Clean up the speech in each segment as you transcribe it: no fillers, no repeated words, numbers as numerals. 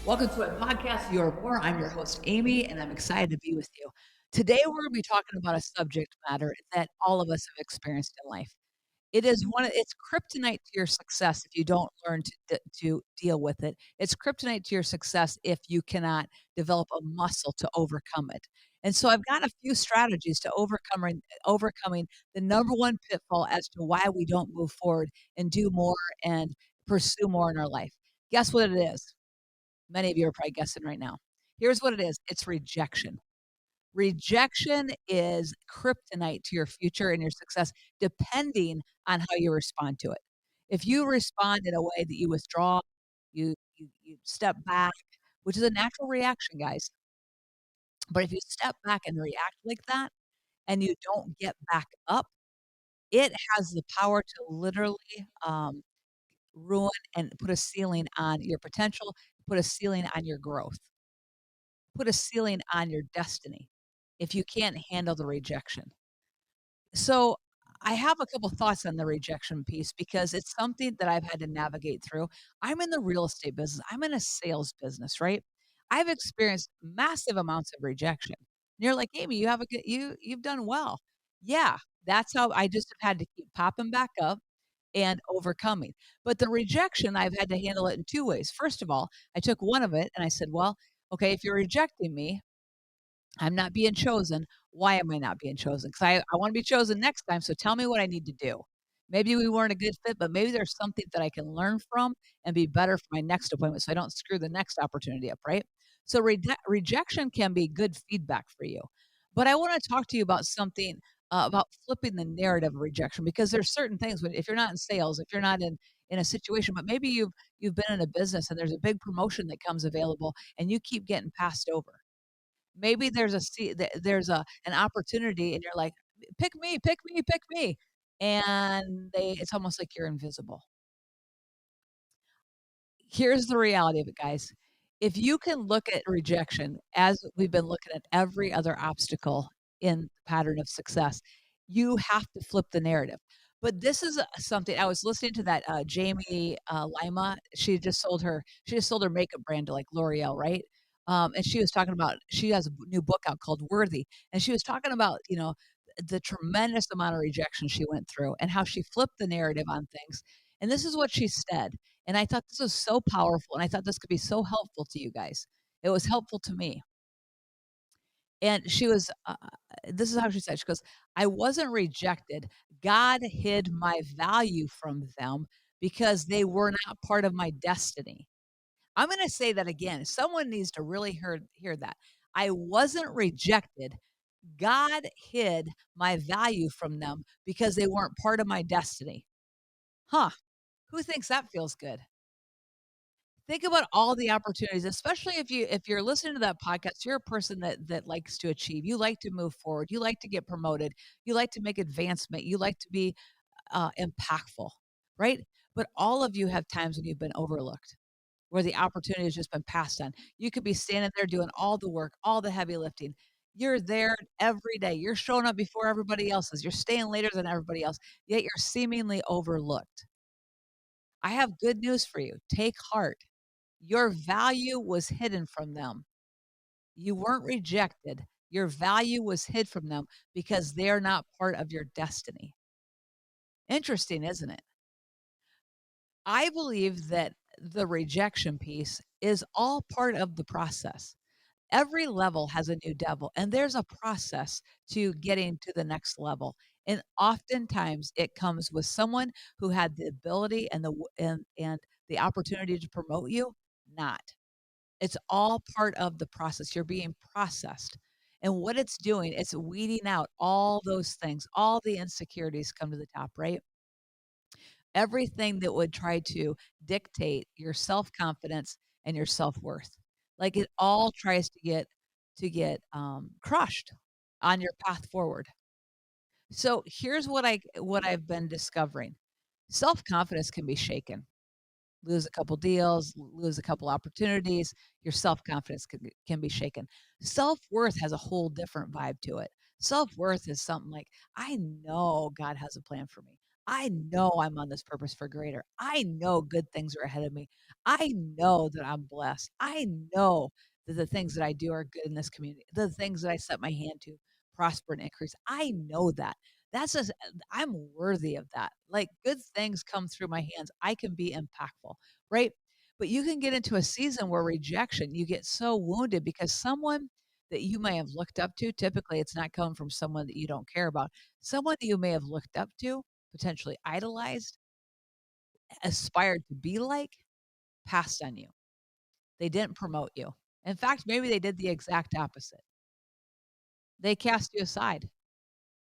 Welcome to my podcast, You're More. I'm your host, Amy, and I'm excited to be with you. Today, we're going to be talking about a subject matter that all of us have experienced in life. It's kryptonite to your success if you don't learn to deal with it. It's kryptonite to your success if you cannot develop a muscle to overcome it. And so I've got a few strategies to overcoming the number one pitfall as to why we don't move forward and do more and pursue more in our life. Guess what it is? Many of you are probably guessing right now. Here's what it is. It's rejection. Rejection is kryptonite to your future and your success, depending on how you respond to it. If you respond in a way that you withdraw, you step back, which is a natural reaction, guys. But if you step back and react like that and you don't get back up, it has the power to literally ruin and put a ceiling on your potential, put a ceiling on your growth, put a ceiling on your destiny if you can't handle the rejection. So I have a couple thoughts on the rejection piece because it's something that I've had to navigate through. I'm in the real estate business. I'm in a sales business, right? I've experienced massive amounts of rejection. And you're like, Amy, you've done well. Yeah, that's how I just have had to keep popping back up and overcoming. But the rejection, I've had to handle it in two ways. First of all, I took one of it and I said, well, okay, if you're rejecting me, I'm not being chosen. Why am I not being chosen? Because I want to be chosen next time. So tell me what I need to do. Maybe we weren't a good fit, but maybe there's something that I can learn from and be better for my next appointment so I don't screw the next opportunity up, right? So rejection can be good feedback for you. But I want to talk to you about something about flipping the narrative of rejection because there's certain things when if you're not in sales, if you're not in a situation, but maybe you've been in a business and there's a big promotion that comes available and you keep getting passed over. Maybe there's an opportunity and you're like, "Pick me, pick me, pick me." And it's almost like you're invisible. Here's the reality of it, guys. If you can look at rejection as we've been looking at every other obstacle in the pattern of success, you have to flip the narrative. But this is something I was listening to that Jamie Lima. She just sold her makeup brand to like L'Oreal, right? And she was talking about she has a new book out called Worthy, and she was talking about the tremendous amount of rejection she went through and how she flipped the narrative on things. And this is what she said. And I thought this was so powerful, and I thought this could be so helpful to you guys. It was helpful to me. And this is how she said, she goes, I wasn't rejected. God hid my value from them because they were not part of my destiny. I'm going to say that again. Someone needs to really hear that. I wasn't rejected. God hid my value from them because they weren't part of my destiny. Huh. Who thinks that feels good? Think about all the opportunities, especially if you're listening to that podcast, you're a person that likes to achieve. You like to move forward. You like to get promoted. You like to make advancement. You like to be impactful, right? But all of you have times when you've been overlooked, where the opportunity has just been passed on. You could be standing there doing all the work, all the heavy lifting. You're there every day. You're showing up before everybody else is. You're staying later than everybody else, yet you're seemingly overlooked. I have good news for you. Take heart. Your value was hidden from them. You weren't rejected. Your value was hid from them because they're not part of your destiny. Interesting, isn't it? I believe that the rejection piece is all part of the process. Every level has a new devil, and there's a process to getting to the next level. And oftentimes it comes with someone who had the ability and the opportunity to promote you, not. It's all part of the process. You're being processed. And what it's doing, it's weeding out all those things, all the insecurities come to the top, right? Everything that would try to dictate your self-confidence and your self-worth. Like it all tries to get crushed on your path forward. So here's what I've been discovering. Self-confidence can be shaken. Lose a couple deals, lose a couple opportunities, your self-confidence can be shaken. Self-worth has a whole different vibe to it. Self-worth is something like, I know God has a plan for me. I know I'm on this purpose for greater. I know good things are ahead of me. I know that I'm blessed. I know that the things that I do are good in this community. The things that I set my hand to prosper and increase. I know that. That's just, I'm worthy of that. Like good things come through my hands. I can be impactful, right? But you can get into a season where rejection, you get so wounded because someone that you may have looked up to, typically it's not coming from someone that you don't care about, someone that you may have looked up to, potentially idolized, aspired to be like, passed on you. They didn't promote you. In fact, maybe they did the exact opposite. They cast you aside.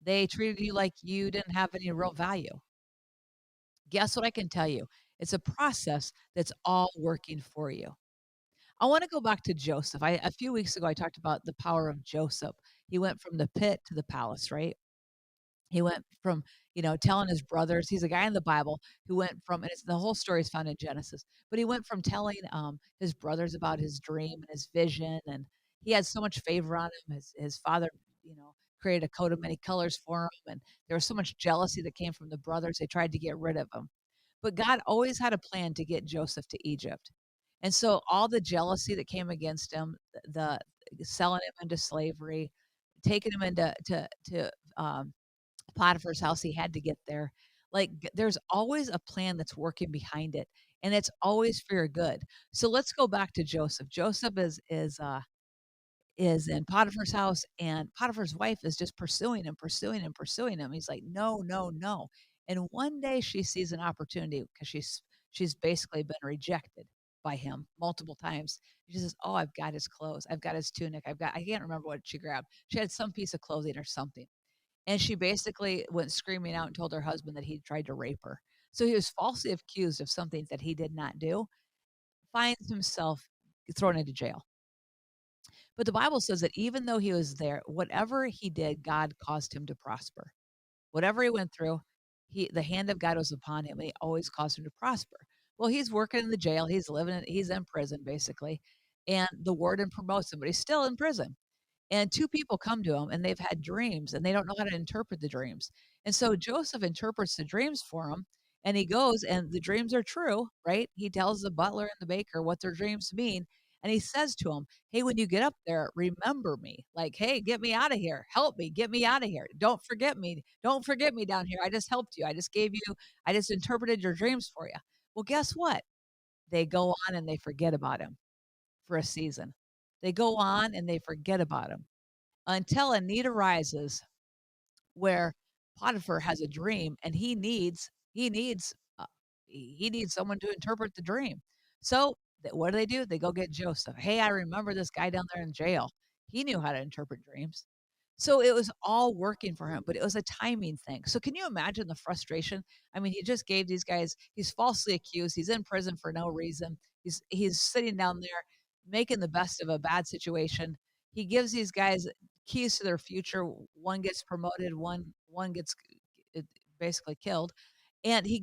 They treated you like you didn't have any real value. Guess what I can tell you? It's a process that's all working for you. I want to go back to Joseph. A few weeks ago I talked about the power of Joseph. He went from the pit to the palace, right? He went from, telling his brothers, he's a guy in the Bible who went from, and it's the whole story is found in Genesis, but he went from telling his brothers about his dream and his vision, and he had so much favor on him. His father, created a coat of many colors for him, and there was so much jealousy that came from the brothers. They tried to get rid of him, but God always had a plan to get Joseph to Egypt, and so all the jealousy that came against him, the selling him into slavery, taking him to Potiphar's house, he had to get there. Like, there's always a plan that's working behind it, and it's always for your good. So let's go back to Joseph. Joseph is in Potiphar's house, and Potiphar's wife is just pursuing him, pursuing him, pursuing him. He's like, "No, no, no." And one day she sees an opportunity because she's basically been rejected by him multiple times. She says, "Oh, I've got his clothes. I've got his tunic. I can't remember what she grabbed. She had some piece of clothing or something." And she basically went screaming out and told her husband that he tried to rape her. So he was falsely accused of something that he did not do, finds himself thrown into jail. But the Bible says that even though he was there, whatever he did, God caused him to prosper. Whatever he went through, the hand of God was upon him, and he always caused him to prosper. Well, he's working in the jail, he's in prison basically, and the warden promotes him, but he's still in prison. And 2 people come to him, and they've had dreams, and they don't know how to interpret the dreams. And so Joseph interprets the dreams for him, and he goes, and the dreams are true, right? He tells the butler and the baker what their dreams mean, and he says to him, "Hey, when you get up there, remember me. Like, hey, get me out of here. Help me. Get me out of here. Don't forget me. Don't forget me down here. I just helped you. I just interpreted your dreams for you." Well, guess what? They go on and they forget about him for a season. They go on and they forget about him until a need arises where Potiphar has a dream and he needs someone to interpret the dream. So what do? They go get Joseph. Hey, I remember this guy down there in jail. He knew how to interpret dreams. So it was all working for him, but it was a timing thing. So can you imagine the frustration? I mean, he just gave these guys, he's falsely accused, he's in prison for no reason. He's sitting down there making the best of a bad situation. He gives these guys keys to their future. One gets promoted, one gets uh, basically killed. And he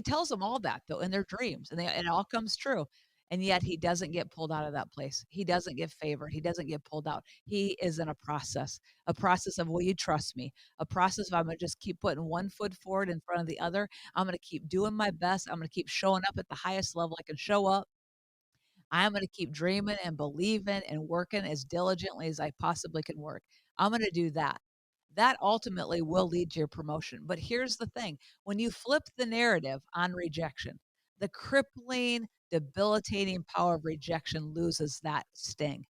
tells them all that though in their dreams, and it all comes true. And yet he doesn't get pulled out of that place. He doesn't get favored. He doesn't get pulled out. He is in a process of, will you trust me? A process of, I'm going to just keep putting one foot forward in front of the other. I'm going to keep doing my best. I'm going to keep showing up at the highest level I can show up. I'm going to keep dreaming and believing and working as diligently as I possibly can work. I'm going to do that. That ultimately will lead to your promotion. But here's the thing, when you flip the narrative on rejection, the crippling, debilitating power of rejection loses that sting.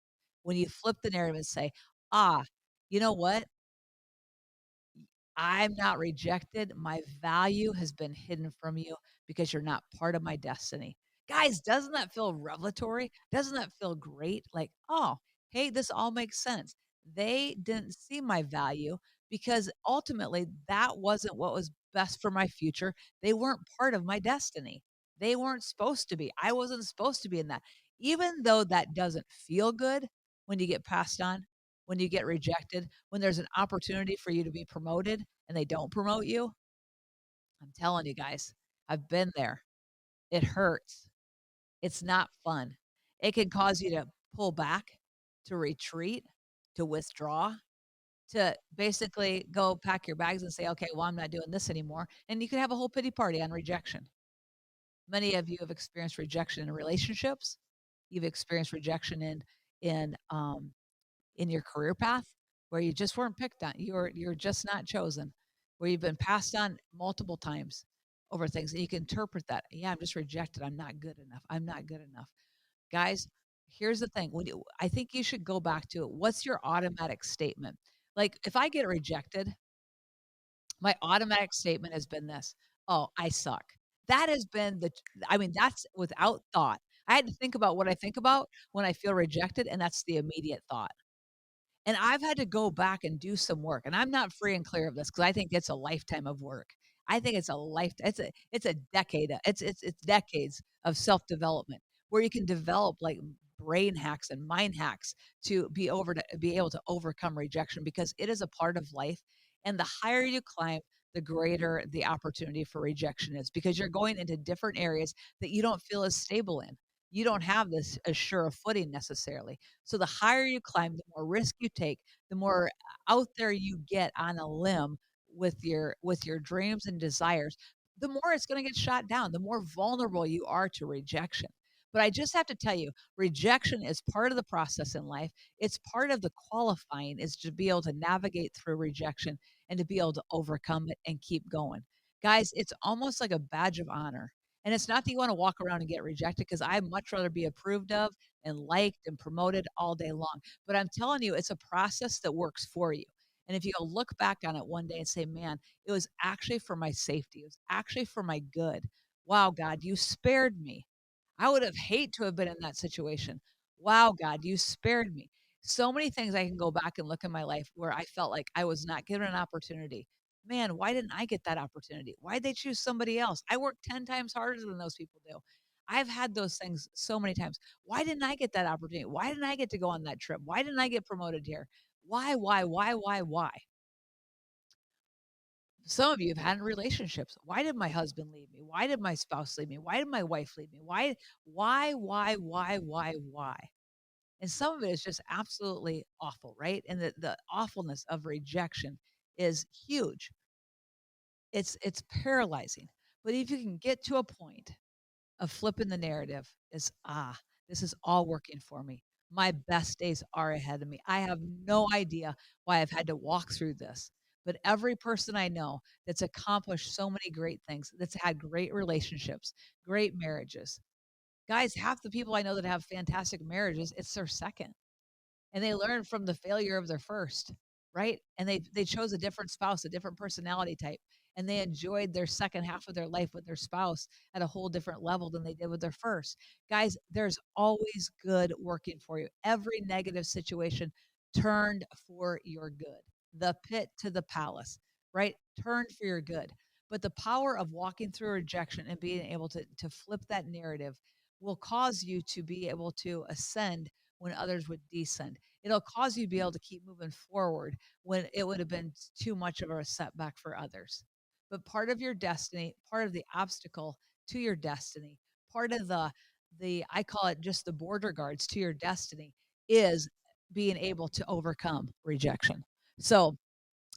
When you flip the narrative and say, ah, you know what? I'm not rejected. My value has been hidden from you because you're not part of my destiny. Guys, doesn't that feel revelatory? Doesn't that feel great? Like, oh, hey, this all makes sense. They didn't see my value because ultimately that wasn't what was best for my future. They weren't part of my destiny. They weren't supposed to be. I wasn't supposed to be in that. Even though that doesn't feel good when you get passed on, when you get rejected, when there's an opportunity for you to be promoted and they don't promote you, I'm telling you guys, I've been there. It hurts. It's not fun. It can cause you to pull back, to retreat, to withdraw, to basically go pack your bags and say, "Okay, well, I'm not doing this anymore." And you could have a whole pity party on rejection. Many of you have experienced rejection in relationships. You've experienced rejection in your career path where you just weren't picked on. You're just not chosen, where you've been passed on multiple times over things. And you can interpret that. Yeah, I'm just rejected. I'm not good enough. I'm not good enough. Guys, here's the thing. I think you should go back to it. What's your automatic statement? Like if I get rejected, my automatic statement has been this: "Oh, I suck." That has been I mean, that's without thought. I had to think about what I think about when I feel rejected, and that's the immediate thought. And I've had to go back and do some work, and I'm not free and clear of this because I think it's a lifetime of work. I think it's a it's a decade, it's decades of self-development where you can develop, like, brain hacks and mind hacks to be able to overcome rejection because it is a part of life, and the higher you climb, the greater the opportunity for rejection is because you're going into different areas that you don't feel as stable in. You don't have this as sure a footing necessarily. So the higher you climb, the more risk you take, the more out there you get on a limb with your dreams and desires, the more it's going to get shot down, the more vulnerable you are to rejection. But I just have to tell you, rejection is part of the process in life. It's part of the qualifying is to be able to navigate through rejection and to be able to overcome it and keep going. Guys, it's almost like a badge of honor. And it's not that you want to walk around and get rejected because I'd much rather be approved of and liked and promoted all day long. But I'm telling you, it's a process that works for you. And if you go look back on it one day and say, man, it was actually for my safety, it was actually for my good. Wow, God, you spared me. I would have hate to have been in that situation. Wow, God, you spared me. So many things I can go back and look in my life where I felt like I was not given an opportunity. Man, why didn't I get that opportunity? Why'd they choose somebody else? I work 10 times harder than those people do. I've had those things so many times. Why didn't I get that opportunity? Why didn't I get to go on that trip? Why didn't I get promoted here? Why? Some of you have had relationships. Why did my husband leave me? Why did my spouse leave me? Why did my wife leave me? Why? And some of it is just absolutely awful, right? And the awfulness of rejection is huge. It's paralyzing. But if you can get to a point of flipping the narrative is, this is all working for me. My best days are ahead of me. I have no idea why I've had to walk through this. But every person I know that's accomplished so many great things, that's had great relationships, great marriages. Guys, half the people I know that have fantastic marriages, it's their second and they learned from the failure of their first, right? And they chose a different spouse, a different personality type, and they enjoyed their second half of their life with their spouse at a whole different level than they did with their first. Guys, there's always good working for you. Every negative situation turned for your good. The pit to the palace, right? Turned for your good. But the power of walking through rejection and being able to flip that narrative will cause you to be able to ascend when others would descend. It'll cause you to be able to keep moving forward when it would have been too much of a setback for others. But part of your destiny, part of the obstacle to your destiny, part of the I call it just the border guards to your destiny is being able to overcome rejection. So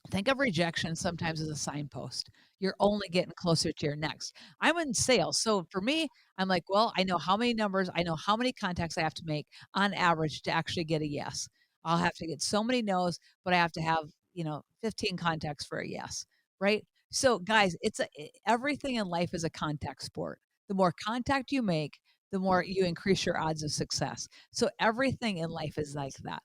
think of rejection sometimes as a signpost. You're only getting closer to your next. I'm in sales. So for me, I'm like, well, I know how many numbers, I know how many contacts I have to make on average to actually get a yes. I'll have to get so many no's, but I have to have, 15 contacts for a yes, right? So guys, everything in life is a contact sport. The more contact you make, the more you increase your odds of success. So everything in life is like that.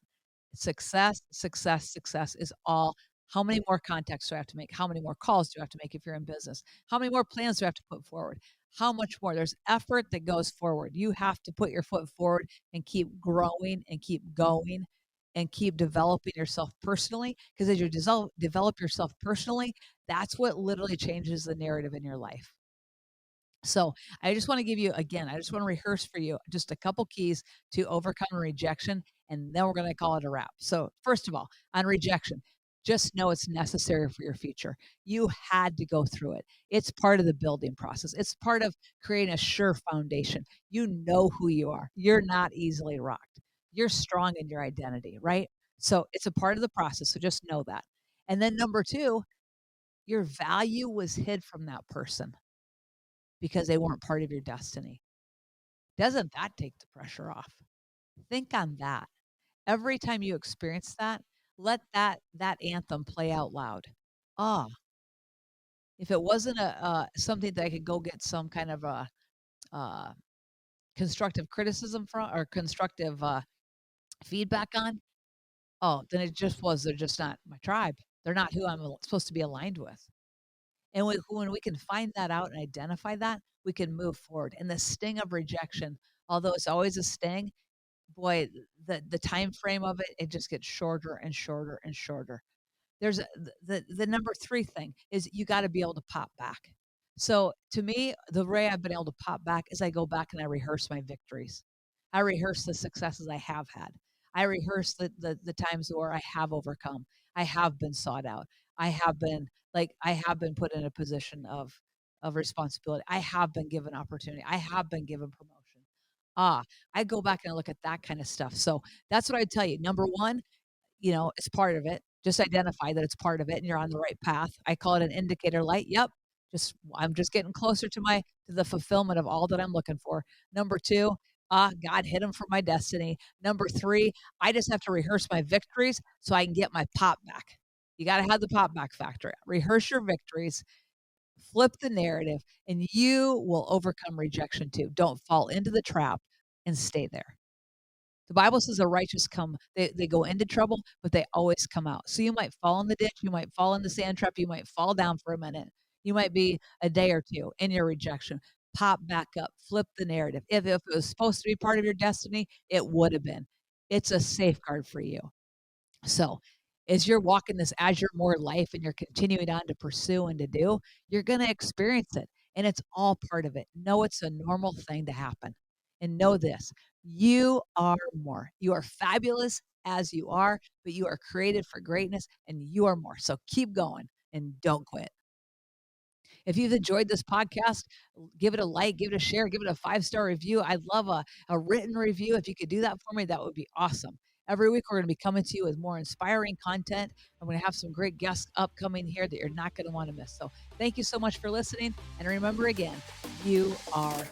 Success is all how many more contacts do I have to make? How many more calls do I have to make if you're in business? How many more plans do I have to put forward? How much more? There's effort that goes forward. You have to put your foot forward and keep growing and keep going and keep developing yourself personally. Because as you develop yourself personally, that's what literally changes the narrative in your life. So I just want to give you again, I just want to rehearse for you just a couple keys to overcome rejection, and then we're going to call it a wrap. So, first of all, on rejection, just know it's necessary for your future. You had to go through it. It's part of the building process. It's part of creating a sure foundation. You know who you are. You're not easily rocked. You're strong in your identity, right? So it's a part of the process. So just know that. And then number two, your value was hid from that person because they weren't part of your destiny. Doesn't that take the pressure off? Think on that. Every time you experience that, let that anthem play out loud. Ah, if it wasn't something that I could go get some kind of a uh, constructive criticism from or constructive feedback on, oh, then it just was. They're just not my tribe. They're not who I'm supposed to be aligned with. And when we can find that out and identify that, we can move forward. And the sting of rejection, although it's always a sting, boy, the time frame of it, it just gets shorter and shorter and shorter. There's the number 3 thing is you gotta be able to pop back. So, to me, the way I've been able to pop back is I go back and I rehearse my victories. I rehearse the successes I have had. I rehearse the times where I have overcome. I have been sought out. I have been I have been put in a position of responsibility. I have been given opportunity. I have been given promotion. Ah, I go back and I look at that kind of stuff. So, that's what I'd tell you. Number 1, it's part of it. Just identify that it's part of it and you're on the right path. I call it an indicator light. Yep. I'm just getting closer to the fulfillment of all that I'm looking for. Number 2, God hid them for my destiny. Number 3, I just have to rehearse my victories so I can get my pop back. You got to have the pop back factor. Rehearse your victories, flip the narrative, and you will overcome rejection too. Don't fall into the trap and stay there. The Bible says the righteous they go into trouble, but they always come out. So you might fall in the ditch, you might fall in the sand trap, you might fall down for a minute. You might be a day or two in your rejection. Pop back up, flip the narrative. If it was supposed to be part of your destiny, it would have been. It's a safeguard for you. So, as you're walking this Azure more life and you're continuing on to pursue and to do, you're going to experience it. And it's all part of it. Know it's a normal thing to happen. And know this, you are more. You are fabulous as you are, but you are created for greatness and you are more. So keep going and don't quit. If you've enjoyed this podcast, give it a like, give it a share, give it a 5-star review. I'd love a written review. If you could do that for me, that would be awesome. Every week, we're going to be coming to you with more inspiring content. I'm going to have some great guests upcoming here that you're not going to want to miss. So, thank you so much for listening. And remember again, you are